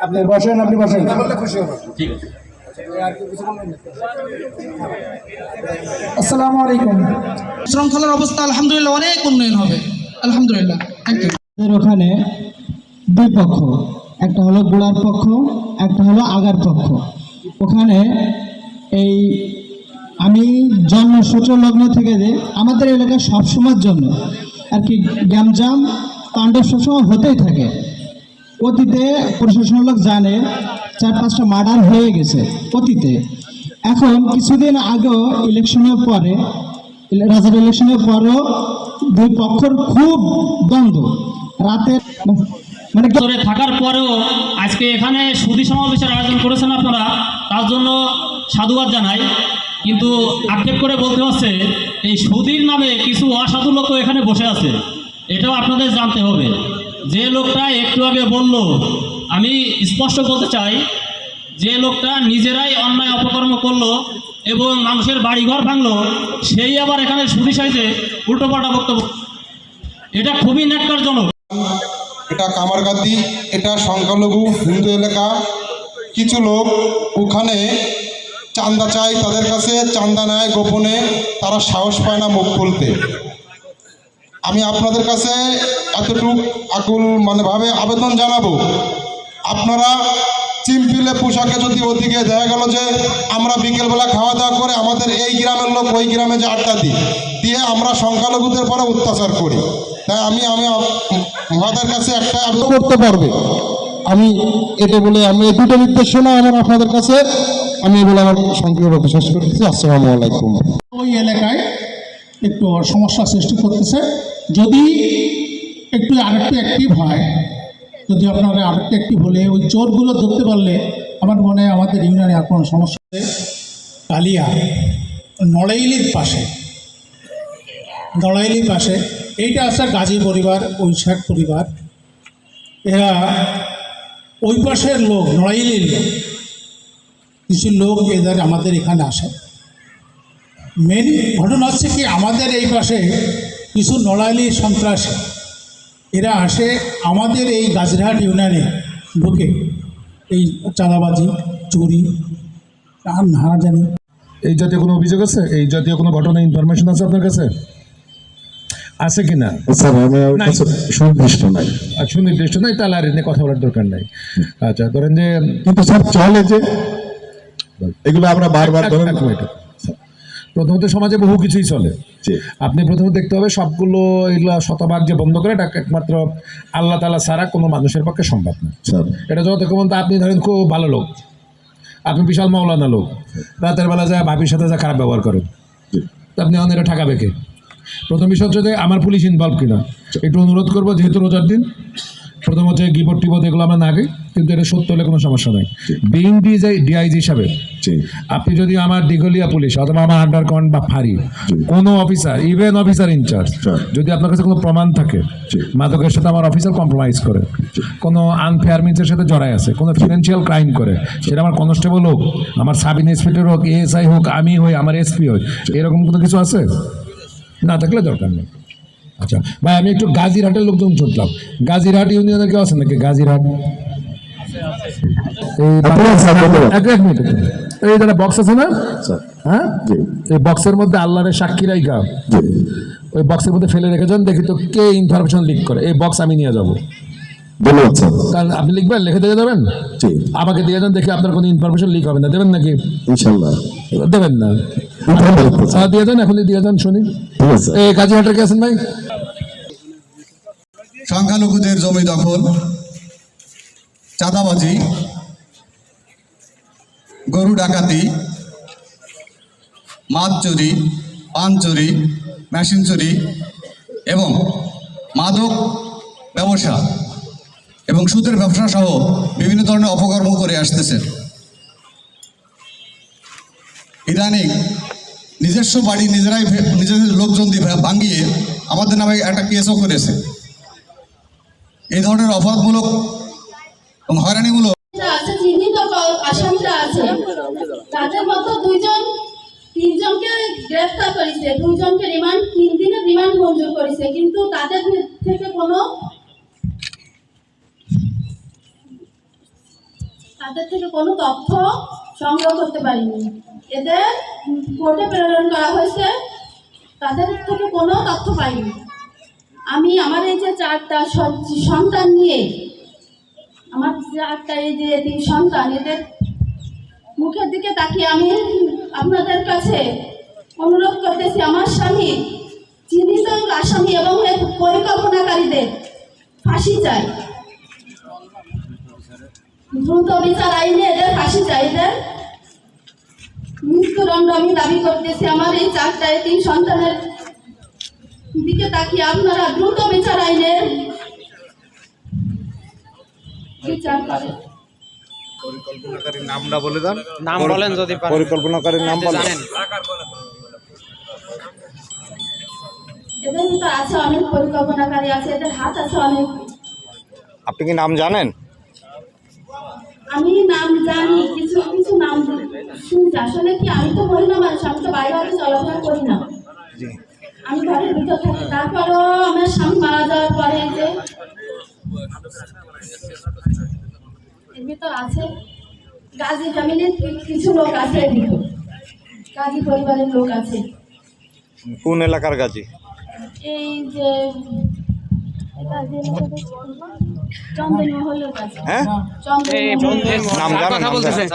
আপনি বসেন, আপনি বসেন। আসসালামু আলাইকুম। শৃঙ্খলার অবস্থা আলহামদুলিল্লাহ অনেক উন্নয়ন হবে আলহামদুলিল্লাহ। Thank you. ওখানে দুই পক্ষ, একটা হলো গোড়ার পক্ষ, একটা হলো আগার পক্ষ। ওখানে এই আমি জন্মসূত্র লগ্ন থেকে যে আমাদের এলাকায় সবসময়ের জন্য আর কি গ্যামজাম তাণ্ডব সবসময় হতেই থাকে। অতীতে প্রশাসন লোক জানে 4-5টা মার্ডার হয়ে গেছে অতীতে। এখন কিছুদিন আগেও ইলেকশনের পরে, রাজার ইলেকশনের পরেও দুই পক্ষের খুব দ্বন্দ্ব। রাতে মানে ধরে থাকার পরেও আজকে এখানে সুধী সমাবেশের আয়োজন করেছেন আপনারা, তার জন্য সাধুবাদ জানাই। কিন্তু আক্ষেপ করে বলতে হচ্ছে এই সুধীর নামে কিছু অসাধু লোক এখানে বসে আছে, এটাও আপনাদের জানতে হবে। যে লোকটা একটু আগে বলল, আমি স্পষ্ট বলতে চাই, যে লোকটা নিজেরাই অন্যায় অপকর্ম করলো এবং মানুষের বাড়িঘর ভাঙলো, সেই আবার এখানে সুধী সাইজে উল্টোপাল্টা বক্তব্য, এটা খুবই ন্যাক্কারজনক। এটা কামারগাদ্দি, এটা সংখ্যালঘু হিন্দু এলাকা। কিছু লোক ওখানে চাঁদা চায়, তাদের কাছে চাঁদা নেয় গোপনে, তারা সাহস পায় না মুখ খুলতে। আমি আপনাদের কাছে এতটুকু আকুল ভাবে আবেদন জানাবো, আপনারা চিম্পিলে পোশাকে যদি ওদিকে দেখা গেল যে আমরা বিকেলবেলা খাওয়া দাওয়া করে আমাদের এই গ্রামের লোক ওই গ্রামে যে আড্ডা দিয়ে আমরা সংখ্যালঘুদের পরে অত্যাচার করি, তাই আমি আমাদের কাছে একটা আবেদন করতে পারবে। আমি এটা বলে আমি এই দুটো নির্দেশ না আমার আপনাদের কাছে আমি বলে আমার সংক্ষেপে শেষ করতেছি। আসসালামু আলাইকুম। ওই এলাকায় একটু সমস্যা সৃষ্টি করতেছে। যদি একটু আরেকটু অ্যাক্টিভ হয়, যদি আপনারা আরেকটু অ্যাক্টিভ হলে ওই চোরগুলো ধরতে পারলে আমার মনে হয় আমাদের ইউনিয়নে আর কোনো সমস্যা নেই। কালিয়া নড়াইলির পাশে এইটা আছে গাজী পরিবার, ওই শেখ পরিবার, এরা ওই পাশের লোক, নড়াইলির লোক, কিছু লোক এদের আমাদের এখানে আসে। মেন ঘটনা হচ্ছে কি, আমাদের এই পাশে কিছু নড়াইলি সন্ত্রাসী এরা আসে আমাদের এই গাজীরহাট ইউনিয়নে ঢুকে এই চাঁদাবাজি, চুরি আর না জানি। এই জাতীয় কোনো অভিযোগ আছে? এই জাতীয় কোনো ঘটনা ইনফরমেশন আছে আপনার কাছে? আছে কি না? সুনির্দিষ্ট নাই। আর সুনির্দিষ্ট নাই, তাহলে আর এনে কথা বলার দরকার নাই। আচ্ছা, ধরেন যে কিন্তু স্যার চলে যে এগুলো আমরা বারবার ধরেন। প্রথমত সমাজে বহু কিছুই চলে। আপনি প্রথমে দেখতে হবে সবগুলো এগুলো শতভাগ যে বন্ধ করে, এটা একমাত্র আল্লাহ তাআলা ছাড়া কোনো মানুষের পক্ষে সম্ভব না। এটা যতক্ষণ আপনি ধরেন খুব ভালো লোক, আপনি বিশাল মাওলানা লোক, রাতের বেলা যায় ভাবির সাথে যা খারাপ ব্যবহার করেন, আপনি অনেক ঠকাবে কে? প্রথম বিষয় হচ্ছে যে আমার পুলিশ ইনভলভ কিনা, একটু অনুরোধ করবো, যেহেতু রোজার দিন, প্রথম হচ্ছে গিবট টিবট এগুলো আমরা না আগে, কিন্তু এটা সত্য হলে কোনো সমস্যা নাই। বিং ডিআইজি হিসাবে আপনি যদি আমার দিঘলিয়া পুলিশ অথবা আমার আন্ডার কমান্ড বা ফাঁড়ি কোনো অফিসার, ইভেন অফিসার ইনচার্জ, যদি আপনার কাছে কোনো প্রমাণ থাকে মাদকের সাথে আমার অফিসার কম্প্রোমাইজ করে, কোনো আনফেয়ার মিন্সের সাথে জড়াই আছে, কোনো ফিনান্সিয়াল ক্রাইম করে, সেটা আমার কনস্টেবল হোক, আমার সাব ইন্সপেক্টর হোক, এএসআই হোক, আমি হই, আমার এসপি হই, এরকম কোনো কিছু আছে? না থাকলে দরকার নেই। আচ্ছা ভাই, আমি একটু গাজীরহাটের লোকজন শুনলাম, গাজীরহাট ইউনিয়নে কেউ আছেন নাকি? গাজীরহাট এই যারা বক্স আছে না, হ্যাঁ, এই বক্সের মধ্যে আল্লাহরের সাক্ষী রাইখা ওই বক্সের মধ্যে ফেলে রেখে যান, দেখি তো কে ইনফরমেশন লিক করে। এই বক্স আমি নিয়ে যাবো, কারণ আপনি লিখবেন, লিখে দিয়ে যাবেন, আমাকে দিয়ে যান, দেখি আপনার কোনো ইনফরমেশন লিক হবে না। দেবেন নাকি? ইনশাআল্লাহ দেবেন না? দিয়ে যান, এখনই দিয়ে যান, শুনি। এই গাজীরহাটের কে আছেন ভাই? সংখ্যালঘুদের জমি দখল, চাঁদাবাজি, গরু ডাকাতি, মাছ চুরি, পান চুরি, মেশিন চুরি এবং মাদক ব্যবসা এবং সুদের ব্যবসা সহ বিভিন্ন ধরনের অপকর্ম করে আসতেছে। ইদানিং নিজস্ব বাড়ি নিজেরাই নিজেদের লোকজন দিয়ে ভাঙিয়ে আমাদের নামে একটা কেসও করেছে। এই ধরনের অপরাধমূলক এবং হয়রানিমূলক আসামিরা আছে, তাদের মতো 3জনকে গ্রেফতার করেছে, 2জনকে রিমান্ড, 3 দিনের রিমান্ড মঞ্জুর করেছে, কিন্তু তাদের থেকে কোনো তাদের থেকে কোনো তথ্য সংগ্রহ করতে পারিনি। এদের কোর্টে প্রেরণ করা হয়েছে, তাদের থেকে কোনো তথ্য পাইনি। আমি আমার এই যে 4টা সন্তান নিয়ে, আমার 4টা এই যে 3 সন্তান, এদের মুখের দিকে তাকিয়ে আমি আপনাদের কাছে অনুরোধ করতেছি, আমার স্বামী চিহ্নিত আসামি এবং এর পরিকল্পনাকারীদের ফাঁসি চাই, দ্রুত বিচার আইনে এদের ফাঁসি চাই, এদের মৃত্যুদণ্ড আমি দাবি করতেছি। আমার এই 4টা 3 সন্তানের দিকে তাকিয়ে আপনারা দ্রুত বিচার আইনে বিচার করেন। পরিকল্পনাকারীর নামটা বলে দেন। নাম বলেন যদি পারেন। পরিকল্পনাকারীর নাম বলেন। এদের ভিতর আছে অনেক পরিকল্পনাকারী আছে, এদের হাত আছে অনেক। আপনি কি নাম জানেন? আমি নাম জানি, কিছু কিছু নাম শুনছি। আসলে কি, আমি তো মহিলা মানুষ, আমি তো বাইরে বাইরে চলাফেরা করি না, আমি ঘরের ভিতর থাকি। তারপরেও আমার স্বামী মারা যাওয়ার পরে যে এর ভিতর আছে গাজী ফ্যামিলির কিছু লোক আছে, এর ভিতর গাজী পরিবারের লোক আছে। কোন এলাকার গাজী? এই যে চন্দন মহলের কাছে। হ্যাঁ, চন্দন নাম জানেন?